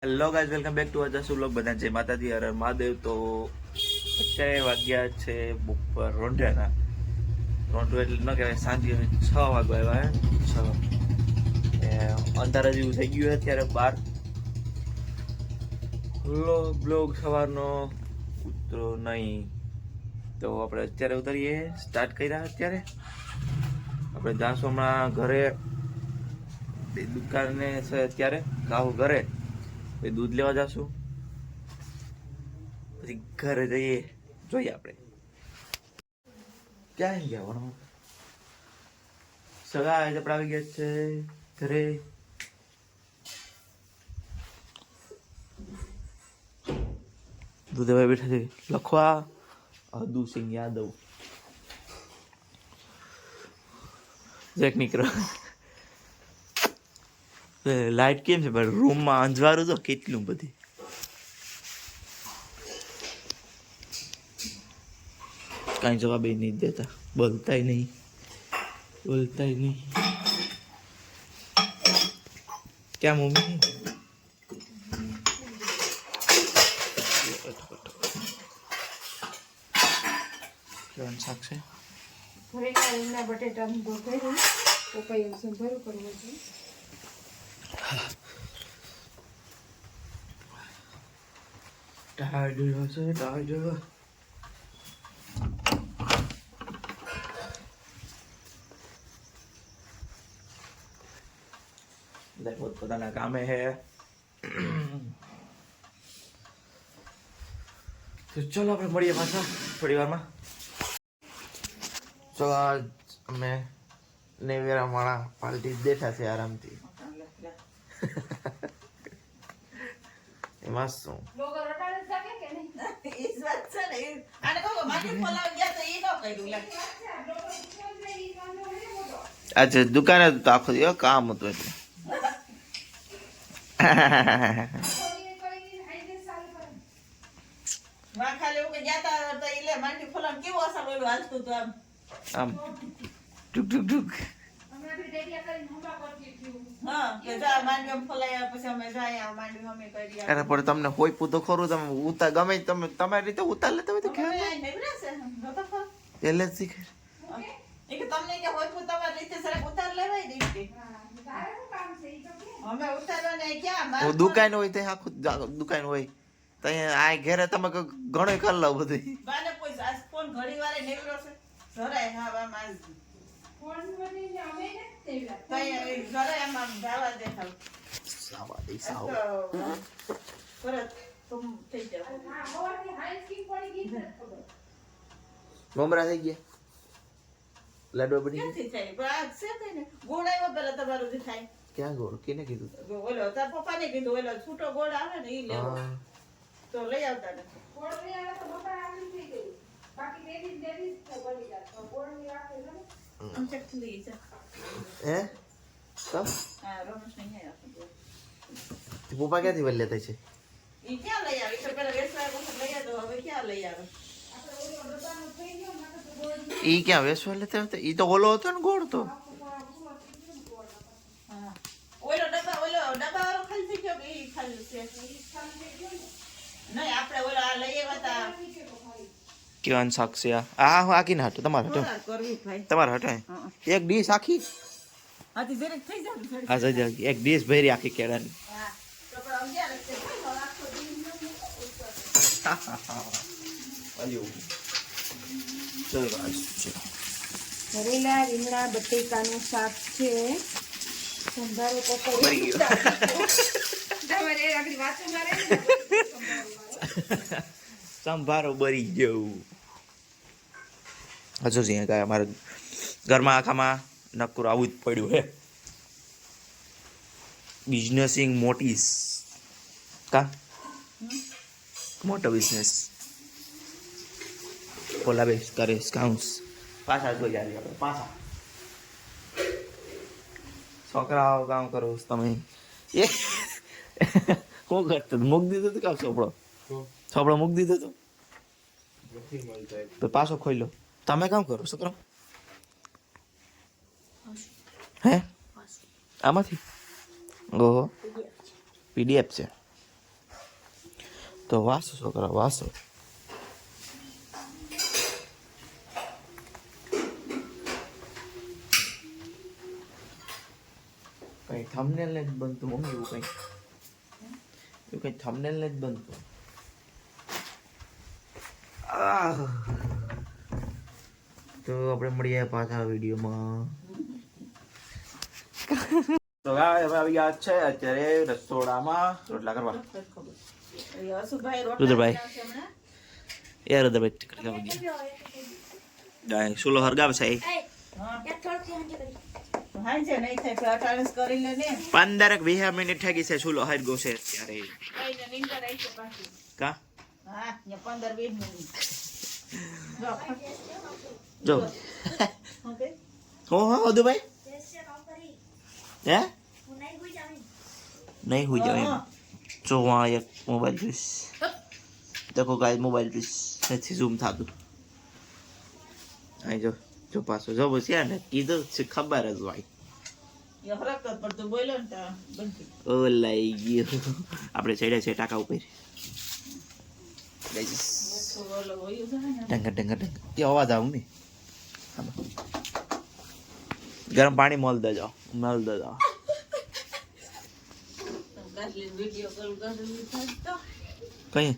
Hello guys, welcome back to Ajasu vlog. બધા જય માતાજી, હર હર મહાદેવ. તો અત્યારે વાગ્યા છે બપોર રોંઢાના. રોંઢું એટલે ન કહેવાય, સાંજે 6 વાગવા આવ્યા હે 6. અંધારા જેવું થઈ ગયું અત્યારે 12 બ્લોગ સવારનો ઉતરો નહીં. તો આપણે અત્યારે ઉતરીએ, સ્ટાર્ટ કર્યા. અત્યારે આપણે જાશું હમણાં ઘરે, દુકાને છે અત્યારે. ગાવું ઘરે, પછી દૂધ લેવા જશું, પછી ઘરે જઈએ જોઈએ આપણે ક્યાં ગયા ભણવા. સગા આજે આપણે આવી ગયા છે ઘરે. દૂધભાઈ બેઠા છે લખવા. અદુ સિંહ યાદવ જેક નીકળો. લાઈટ કેમ છે ભાઈ રૂમમાં? અંજવાળું તો કેટલું બધી. કઈ જવાબ નહીં દેતા, બોલતાય નહીં. ક્યાં મમ્મી? કેવાનું શાક છે? બટેટાનું ભર્યું, પપૈયું સંભારું કરવું છે. ટાઢ હશે ટાઢ. પોતાના કામે હે. તો ચલો આપણે મળીએ પાછા થોડી વારમાં. તો આજ અમે નેવેરા માણા પાલટી બેઠા છે આરામથી. એમાં શું આજે દુકાને તો આખો દિવસ કામ હતું એટલે. આમ ટુક ટુક ટુક. અરે પણ તમને હોય પૂતો ખરું, તમે ઉતાર ગમે તમે તમારી રીતે ઉતાર લેતા હોય તો એટલે જ શીખે. દુકાન હોય તો આખું દુકાન હોય તો આ ઘેરે તમે ઘણો કરી લો બધું. મમરા થઈ ગયા, લાડવા બની ગયા. ક્યાં ગોળ? કેને કીધું? ઓલો તાર પપ્પા ને કીધું, ઓલો છૂટો ગોળ આવે ને ઈ લેવો તો લઈ આવતા ને. ગોળ લઈ આવે તો બપા આવી થઈ ગઈ, બાકી લેડીઝ તો બની જાય તો ગોળ ની રાખે ને આમ ચકલી છે. હે તો હા રમેશ ને અહીંયા રાખો. પપ્પા ક્યાંથી વલ લેતા છે? ઈ ક્યાં લઈ આવે? તો પેલા વેસવા વખત લઈ આવ્યો, હવે ક્યાં લઈ આવે? આપણે ઓલો ડબ્બાનો થઈ ગયો ને તો ગોળ ઈ ક્યાં વેસવા લેતા હતા? ઈ તો ઓલો હતો ને ગોળ તો. ઓલો ડબ્બા વાળો ખાલી થઈ ગયો કે ઈ ખાલી છે? ઈ ખાલી થઈ ગયો ને. નહીં આપણે ઓલો આ લઈ આવ્યા હતા. કેવાનું શાક છે આ? આખીને હાટું તમારે હટે કરવી ભાઈ, તમારે હટે એક ડીશ આખી. આથી જરીક થઈ જાય. હા જઈ એક ડીશ ભરી આખી કેળાની. હા તો પણ અગિયાર છે આખો દિવસ ભરેલા રીંગણા બટેકાનું શાક છે. સંભારો સંભારો બરી ગયું. હજુ જ કાંઈ અમારે ઘરમાં આખામાં નક્કર આવું જ પડ્યું હે. બિઝનેસિંગ મોટીસ કા મોટો બિઝનેસ ઓલા બેસ કરે કાઉન્સ. પાછા જોઈ જાય આપણે પાછા છોકરાઓ કામ કરો તમે. એ કોણ કરતો મૂક દીધો તો કામ છોપડો મૂક દીધો તો પાછો ખોઈ લો. તમે કામ કરો શું કરો? હે આમાંથી? ઓહો પીડીએફ છે. તો વાસો છોકરા વાસો. કઈ થંબનેલ ને જ બનતું મમ્મી એવું કઈ થંબનેલ ને જ બનતું. તો આપણે મળીએ પાછા વિડીયોમાં. તો હવે આવી ગયા છે અત્યારે રસોડામાં રોટલા કરવા. રુદ્રભાઈ એ રુદ્રભાઈ સુલો હરગાવ છે 15-20 મિનિટ થઈ ગઈ છે. સુલો હરગો છે અત્યારે. કા જો હો દુભાઈ હે નહીં હુઈ જાવ એમ. જો આ એક મોબાઈલ જોઈશ. દેખો ગાય મોબાઈલ જોઈશ નથી ઝૂમ થતું. અહીં જો જો પાછો જો બસ યાર ને કીધું છે ખબર જ હોય. ઓ લઈ ગયો આપણે ચડ્યા છે ટાકા ઉપર. ઢંગર ઢંગર ઢંગર એ અવાજ આવું ને. ગરમ પાણી મોલ દેજો મોલ દેજો. કઈ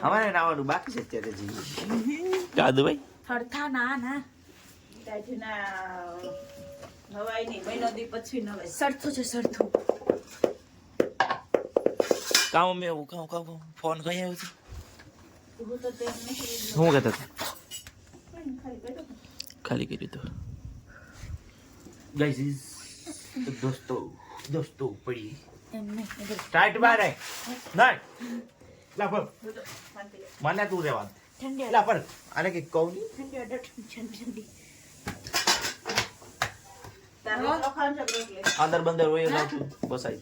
અમારે નાવાનું બાકી છે અત્યારે જી. કાદુ ભાઈ થડથા ના ના નવાઈ નહીં મહિનો દી પછી નવાઈ સરથું છે સરથું. કામ મેં એવું કામ ફોન કઈ આવ્યો છે શું કહેતો હતો ખાલી કર્યું હતું. ગાઈસ દોસ્તો પડી ટાઈટ બારે નહીં લા પર મને તું રેવા લા પર આને કે કહું અંદર બંદર હોય નાખું બસાઈ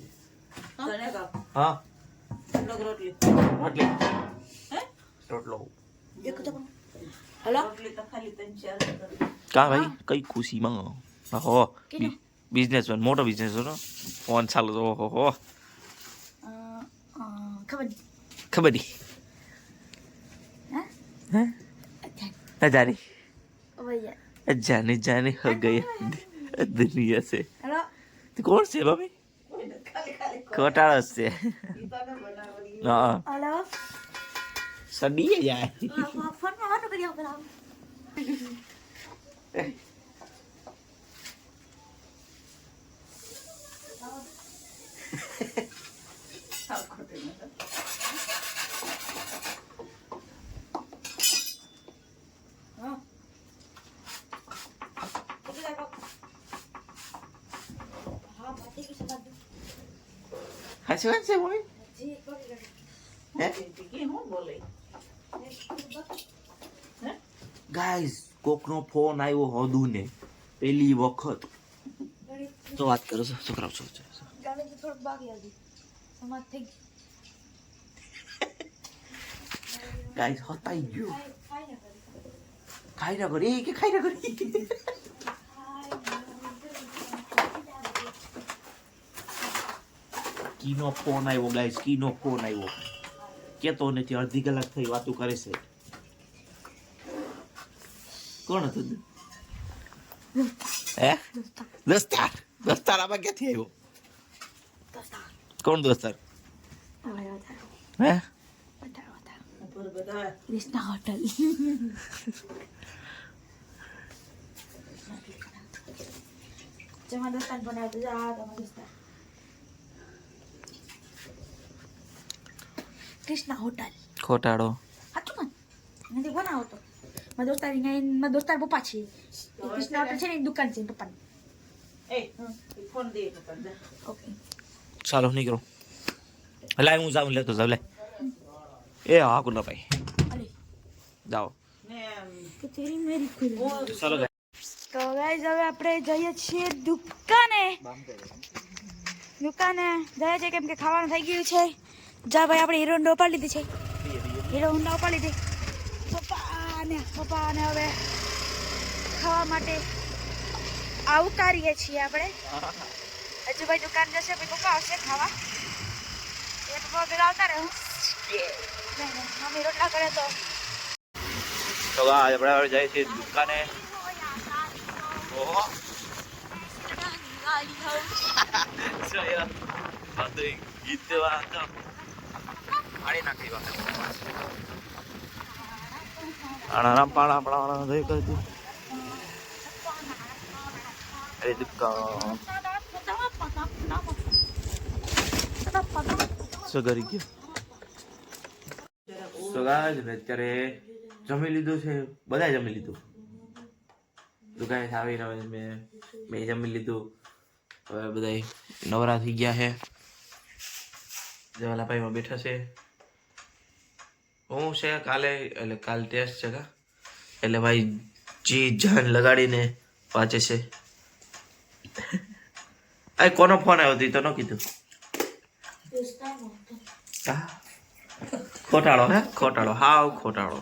હા રોટલી રોટલો કા ભાઈ કઈ ખુશીમાં હો બિઝનેસમેન મોટો બિઝનેસ હતો ફોન ચાલુ તો હો ખબર નહીં जाने हो गई दुनिया से. तो कौन से भाभी कोटाड़ा से हाँ सड़ी है यार. फोन में बात करियो बोला हंसवन से बोले गाइस કોકનો ફોન આવ્યો હોદુ ને પેલી વખત તો વાત કરો છો છોકરાઓ છો ગાલે તો થોડું બાકી હતી સમાજ થઈ ગાइस હતાઈ ગયો ખાઈ ના કરી કે ખાઈ ના કરી કીનો ફોન આવ્યો ગાઈસ કીનો ફોન આવ્યો કેતો નથી અડધી કલાક થઈ વાતો કરે છે કોણ હતું હે દોસ્તાર આમાં ક્યાંથી આવ્યો કોણ દોસ્તાર હે कृष्णा होटल जमा दोस्तान बनाया तो जा तमा दोस्ता कृष्णा होटल ખોટાડો હાચું મન નથી બનાવો તો મારા દોસ્તાર પપ્પા છે કૃષ્ણા હોટલ છે ને દુકાન છે પપ્પાની એ ફોન દે પપ્પા ઓકે ચાલો નીકળો લાય હું જાઉં લેતો જાવ લે એ હા કુના ભાઈ જાઓ તો તેરી મેરી ખુદ ચાલો તો ગાઈસ હવે આપણે જઈએ છીએ દુકાને જઈએ છીએ કેમ કે ખાવાનું થઈ ગયું છે જા ભાઈ આપણે હીરો હોન્ડા ઉપાડી લીધી છે હીરો હોન્ડા ઉપાડી લીધી પપ્પાને હવે ખાવા માટે આવકારીએ છીએ આપણે હજુ ભાઈ દુકાન જશે પછી પપ્પા આવશે ખાવા તો આજે આપણે હવે જાય છે દુકાને. ઓહો શું યાર આ તો એક ગીત એવા હતા પાણી નાખી વાત આણારામ પાણા પાણા દઈ કરતી એ દુકાન શું કરી ગયો. તો ગાઈસ અત્યારે જમી લીધું છે, બધાએ જમી લીધું. દુકાને આવીને હવે મેં જમી લીધું. હવે બધા નવરા થઈ ગયા છે. જેવાલા ભાઈમાં બેઠા છે. હું છે કાલે એટલે કાલ ટેસ્ટ છે કા એટલે ભાઈ જી જાન લગાડીને વાંચે છે. આ કોનો ફોન આવ્યો હતો તો ન કીધું. ખોટાળો હે ખોટાળો હાવ ખોટાળો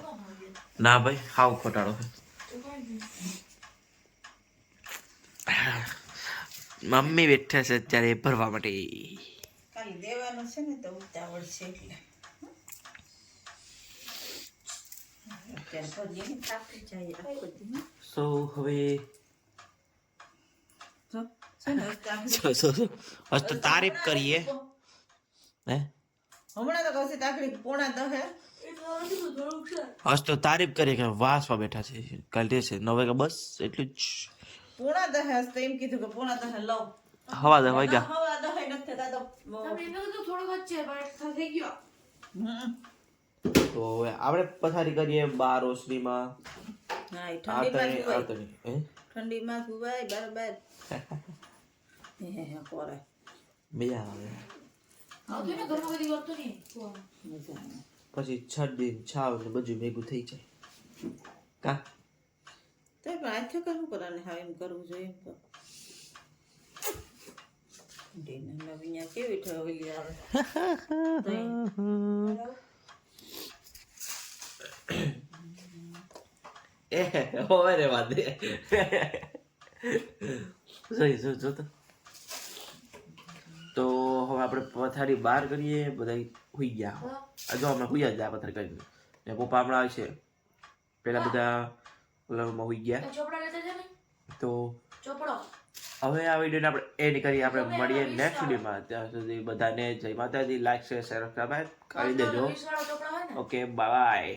ના ભાઈ હાવ ખોટાળો હે. મમ્મી બેઠા છે અત્યારે ભરવા માટે. ખાલી દેવાનું છે ને તો ઉતાવળ છે એટલે અત્યારે ભરીએ ને થાકી જાય આખો દી. સો હવે જો છે ને અત્યારે તો તારીફ કરીએ હે હમણાં તો કહું છું તાકડી પોણા 10 આજ તો તારીફ કરીએ કે વાસવા બેઠા છે. કાલે છે 9 વાગે બસ એટલું જ. પોણા 10 તો એમ કીધું કે પોણા 10 લઉં. હવા 10 વાગ્યા. હવા 10 નથી થતા તો તો હવે આપણે પથારી કરીએ બાર રોશનીમાં. હા એ આ ઠંડીમાં તણી હે ઠંડીમાં સુવાય બરાબર. હે કોરે મજા આવે. પછી છડી છાવ ને બધું ભેગું થઈ જાય કા તો પણ આથે કરવું કરને હા એમ કરવું જોઈએ એમ તો ડીને નવીયા કેવી ઠવેલી આવે એ હોવે રે વાદે જો તો હવે આપણે પથારી બહાર કરીએ. બધા હુઈ ગયા. જો અમે હુઈ જ જાય પથારી કરીને ને પપ્પા હમણાં આવે છે. પેલા બધા ઓલામાં હુઈ ગયા. તો હવે આ વિડીયોને આપણે એન્ડ કરીએ. આપણે મળીએ નેક્સ્ટ વિડીયોમાં. ત્યાં સુધી બધાને જય માતાજી. લાઈક શેર સબસ્ક્રાઇબ કરી દેજો. Okay bye.